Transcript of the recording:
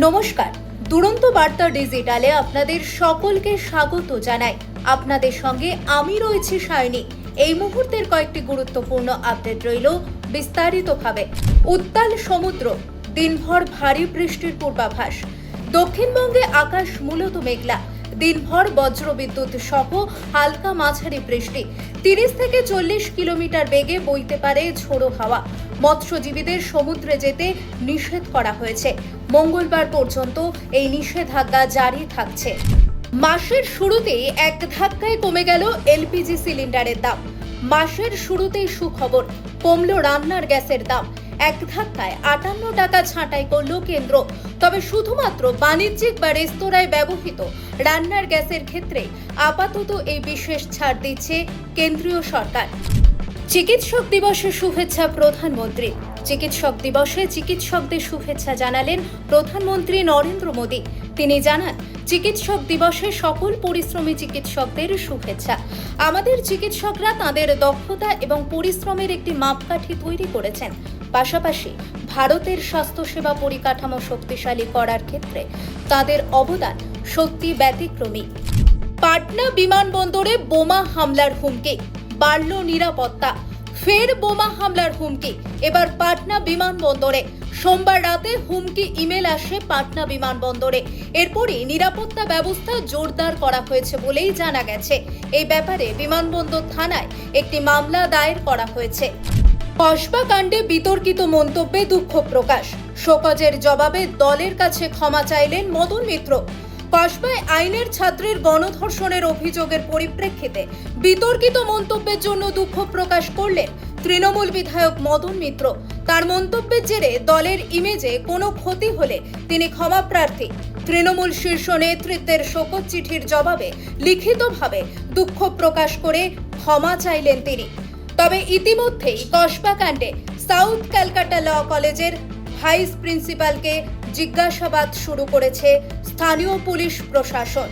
নমস্কার, দুরন্ত বার্তা ডিজিটালে আপনাদের সকলকে স্বাগত জানাই। আপনাদের সঙ্গে আমি রয়েছি সায়নী। এই মুহূর্তের কয়েকটি গুরুত্বপূর্ণ আপডেট রইল বিস্তারিতভাবে। উত্তাল সমুদ্র, দিনভর ভারী বৃষ্টির পূর্বাভাস। দক্ষিণবঙ্গে আকাশ মূলত মেঘলা, দিনভর বজ্রবিদ্যুৎ সহ হালকা মাঝারি বৃষ্টি। 30 থেকে 40 কিলোমিটার বেগে বইতে পারে ঝোড়ো হাওয়া। মৎস্যজীবীদের সমুদ্রে যেতে নিষেধ করা হয়েছে। মঙ্গলবার পর্যন্ত এই নিষেধাজ্ঞা জারি থাকছে। মাসের শুরুতেই এক ধাক্কায় কমে গেল এলপিজি সিলিন্ডারের দাম। মাসের শুরুতেই সুখবর, কমল রান্নার গ্যাসের দাম। এক ধাক্কায় 58 টাকা ছাঁটাই করল কেন্দ্র। তবে শুধুমাত্র বাণিজ্যিক বা রেস্তোরাঁয় ব্যবহৃত রান্নার গ্যাসের ক্ষেত্রে আপাতত এই বিশেষ ছাড় দিচ্ছে কেন্দ্রীয় সরকার। চিকিৎসক দিবসে শুভেচ্ছা প্রধানমন্ত্রী। চিকিৎসক দিবসে চিকিৎসকদের শুভেচ্ছা জানালেন প্রধানমন্ত্রী নরেন্দ্র মোদী। তিনি জানান, চিকিৎসক দিবসে সকল পরিশ্রমী চিকিৎসকদের শুভেচ্ছা। আমাদের চিকিৎসকরা তাঁদের দক্ষতা এবং পরিশ্রমের একটি মাপকাঠি তৈরি করেছেন। পাশাপাশি ভারতের স্বাস্থ্যসেবা পরিকাঠামো শক্তিশালী করার ক্ষেত্রে তাদের অবদান সত্যি ব্যতিক্রমী। পাটনা বিমানবন্দরে বোমা হামলার হুমকি, বাড়ল নিরাপত্তা। ফের বোমা হামলার হুমকি, এবার পাটনা বিমানবন্দরে। সোমবার রাতে হুমকি ইমেল আসে পাটনা বিমানবন্দরে। এরপরই নিরাপত্তা ব্যবস্থা জোরদার করা হয়েছে বলেই জানা গেছে। এই ব্যাপারে বিমানবন্দর থানায় একটি মামলা দায়ের করা হয়েছে। কসবা কাণ্ডে বিতর্কিত মন্তব্যে দুঃখ প্রকাশ। শোকজের জবাবে দলের কাছে ক্ষমা চাইলেন মদন মিত্র। কসবায় আইনের ছাত্রের গণধর্ষণের অভিযোগের পরিপ্রেক্ষিতে বিতর্কিত মন্তব্যের জন্য দুঃখ প্রকাশ করলেন তৃণমূল বিধায়ক মদন মিত্র। তার মন্তব্যের জেরে দলের ইমেজে কোনো ক্ষতি হলে তিনি ক্ষমা প্রার্থী। তৃণমূল শীর্ষ নেতৃত্বের শোকজ চিঠির জবাবে লিখিতভাবে দুঃখ প্রকাশ করে ক্ষমা চাইলেন তিনি। তবে ইতিমধ্যেই কসবা কাণ্ডে সাউথ ক্যালকাটা ল কলেজের ভাইস প্রিন্সিপালকে জিজ্ঞাসাবাদ শুরু করেছে স্থানীয় পুলিশ প্রশাসন।